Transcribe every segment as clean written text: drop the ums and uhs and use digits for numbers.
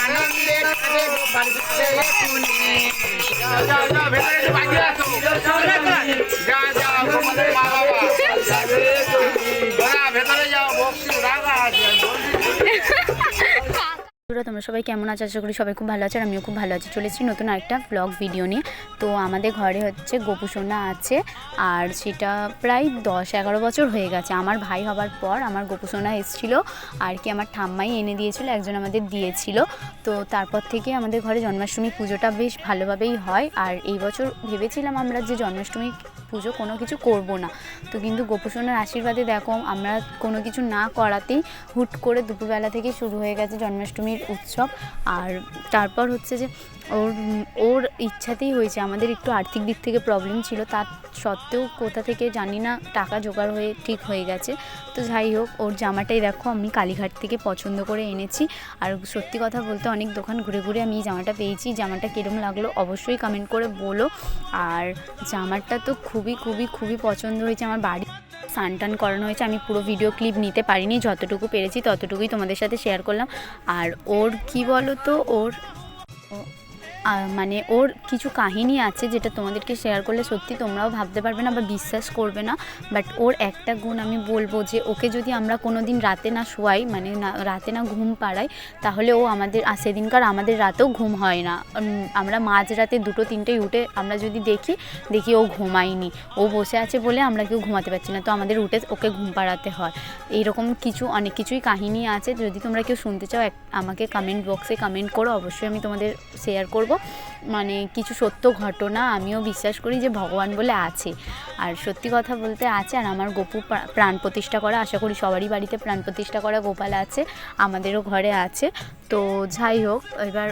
আনন্দে খাবে গোপাল যাও যাও যাও ভেতরে একটু বাজিয়ে আসো যা যাও গোপালের মা বাবা ভেতরে যাও বক্সি রাখা আছে। তোমরা সবাই কেমন আছো? আশা করি সবাই খুব ভালো আছে আর আমিও খুব ভালো আছি। চলেছি নতুন আরেকটা ব্লগ ভিডিও নিয়ে। তো আমাদের ঘরে হচ্ছে গোপুসোনা আছে আর সেটা প্রায় 10-11 বছর হয়ে গেছে। আমার ভাই হবার পর আমার গোপুসোনা এসেছিলো আর কি আমার ঠাম্মাই এনে দিয়েছিল, একজন আমাদের দিয়েছিল। তো তারপর থেকে আমাদের ঘরে জন্মাষ্টমী পুজোটা বেশ ভালোভাবেই হয়। আর এই বছর ভেবেছিলাম আমরা যে জন্মাষ্টমী পুজো কোনো কিছু করব না, তো কিন্তু গোপুসোনার আশীর্বাদে দেখো আমরা কোনো কিছু না করাতেই হুট করে দুপুরবেলা থেকে শুরু হয়ে গেছে জন্মাষ্টমীর উৎসব। আর তারপর হচ্ছে যে ওর ইচ্ছাতেই হয়েছে। আমাদের একটু আর্থিক দিক থেকে প্রবলেম ছিল, তার সত্ত্বেও কোথা থেকে জানি না টাকা জোগাড় হয়ে ঠিক হয়ে গেছে। তো যাই হোক, ওর জামাটাই দেখো আমি কালীঘাট থেকে পছন্দ করে এনেছি। আর সত্যি কথা বলতে অনেক দোকান ঘুরে ঘুরে আমি এই জামাটা পেয়েছি। জামাটা কীরকম লাগলো অবশ্যই কমেন্ট করে বলো। আর জামাটা তো খুবই খুবই খুবই পছন্দ হয়েছে। আমার বাড়ি স্নান টান করানো হয়েছে, আমি পুরো ভিডিও ক্লিপ নিতে পারিনি, যতটুকু পেরেছি ততটুকুই তোমাদের সাথে শেয়ার করলাম। আর ওর কি বলো তো, মানে ওর কিছু কাহিনী আছে যেটা তোমাদেরকে শেয়ার করলে সত্যি তোমরাও ভাবতে পারবে না বা বিশ্বাস করবে না। বাট ওর একটা গুণ আমি বলবো যে ওকে যদি আমরা কোনো দিন রাতে না শোয়াই, মানে রাতে না ঘুম পাড়াই, তাহলে ও আমাদের সেদিনকার আমাদের রাতেও ঘুম হয় না। আমরা মাঝরাতে 2-3টেয় উঠে আমরা যদি দেখি ও ঘুমায়নি, ও বসে আছে বলে আমরা কেউ ঘুমাতে পারছি না, তো আমাদের উঠে ওকে ঘুম পাড়াতে হয়। এইরকম অনেক কিছুই কাহিনী আছে। যদি তোমরা কেউ শুনতে চাও আমাকে কমেন্ট বক্সে কমেন্ট করো, অবশ্যই আমি তোমাদের শেয়ার করব। মানে কিছু সত্য ঘটনা, আমিও বিশ্বাস করি যে ভগবান বলে আছে, আর সত্যি কথা বলতে আছে। আর আমার গোপু প্রাণ প্রতিষ্ঠা করা, আশা করি সবারই বাড়িতে প্রাণ প্রতিষ্ঠা করা গোপাল আছে, আমাদেরও ঘরে আছে। তো যাই হোক, এবার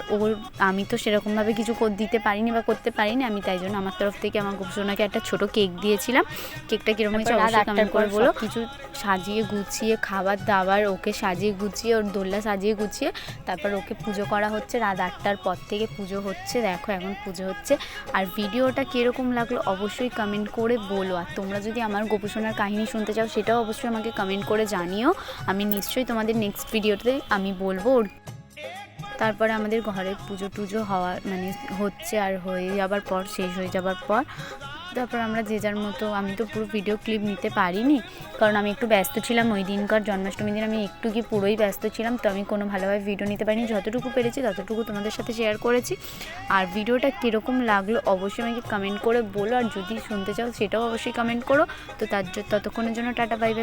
আমি তো সেরকমভাবে কিছু দিতে পারিনি বা করতে পারিনি, আমি তাই জন্য আমার তরফ থেকে আমার গোপুসোনাকে একটা ছোট কেক দিয়েছিলাম। কেকটা কীরকম হয়েছে অবশ্যই কমেন্ট করে বলো। কিছু সাজিয়ে গুছিয়ে খাবার দাবার ওকে সাজিয়ে গুছিয়ে, ওর দোলনা সাজিয়ে গুছিয়ে তারপর ওকে পুজো করা হচ্ছে। রাত 8টার পর থেকে পুজো হচ্ছে, দেখো এখন পুজো হচ্ছে। আর ভিডিওটা কীরকম লাগলো অবশ্যই কমেন্ট করে বলো। আর তোমরা যদি আমার গোপুসোনার কাহিনী শুনতে চাও সেটাও অবশ্যই আমাকে কমেন্ট করে জানিও, আমি নিশ্চয়ই তোমাদের নেক্সট ভিডিওতে আমি বলবো। তারপরে আমাদের ঘরে পুজো টুজো হচ্ছে, আর হয়ে যাবার পর, শেষ হয়ে যাবার পর তারপর আমরা যে যার মতো, আমি তো পুরো ভিডিও ক্লিপ নিতে পারিনি কারণ আমি একটু ব্যস্ত ছিলাম ওই দিনকার জন্মাষ্টমী দিন, আমি একটু কি পুরোই ব্যস্ত ছিলাম, তো আমি কোনো ভালোভাবে ভিডিও নিতে পারিনি। যতটুকু পেরেছি ততটুকু তোমাদের সাথে শেয়ার করেছি। আর ভিডিওটা কীরকম লাগলো অবশ্যই আমাকে কমেন্ট করে বলো, আর যদি শুনতে চাও সেটাও অবশ্যই কমেন্ট করো। তো ততক্ষণের জন্য টাটা, বাই বাই।